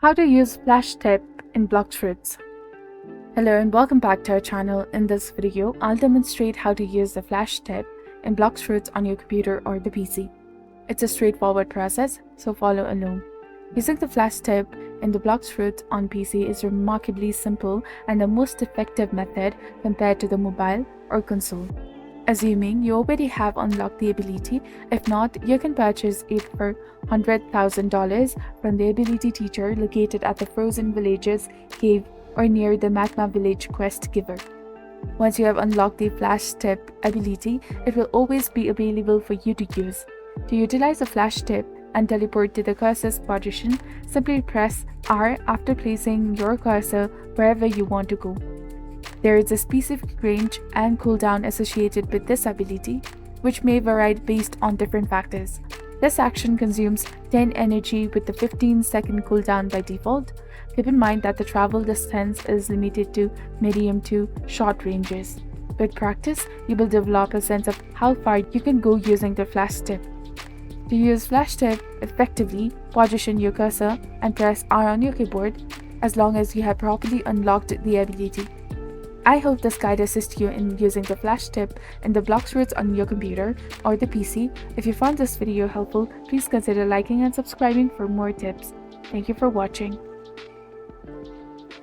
How to use flash tip in Blox Fruits. Hello and welcome back to our channel. In this video, I'll demonstrate how to use the flash tip in Blox Fruits on your computer or the PC. It's a straightforward process, so follow along. Using the flash tip in the Blox Fruits on PC is remarkably simple and the most effective method compared to the mobile or console. Assuming you already have unlocked the ability, if not, you can purchase it for $100,000 from the ability teacher located at the Frozen Villages cave or near the Magma Village quest giver. Once you have unlocked the flash tip ability, it will always be available for you to use. To utilize the flash tip and teleport to the cursor's position, simply press R after placing your cursor wherever you want to go. There is a specific range and cooldown associated with this ability, which may vary based on different factors. This action consumes 10 energy with the 15-second cooldown by default. Keep in mind that the travel distance is limited to medium to short ranges. With practice, you will develop a sense of how far you can go using the flash tip. To use flash tip effectively, position your cursor and press R on your keyboard as long as you have properly unlocked the ability. I hope this guide assists you in using the flash tip in the Blox Fruits on your computer or the PC. If you found this video helpful, please consider liking and subscribing for more tips. Thank you for watching.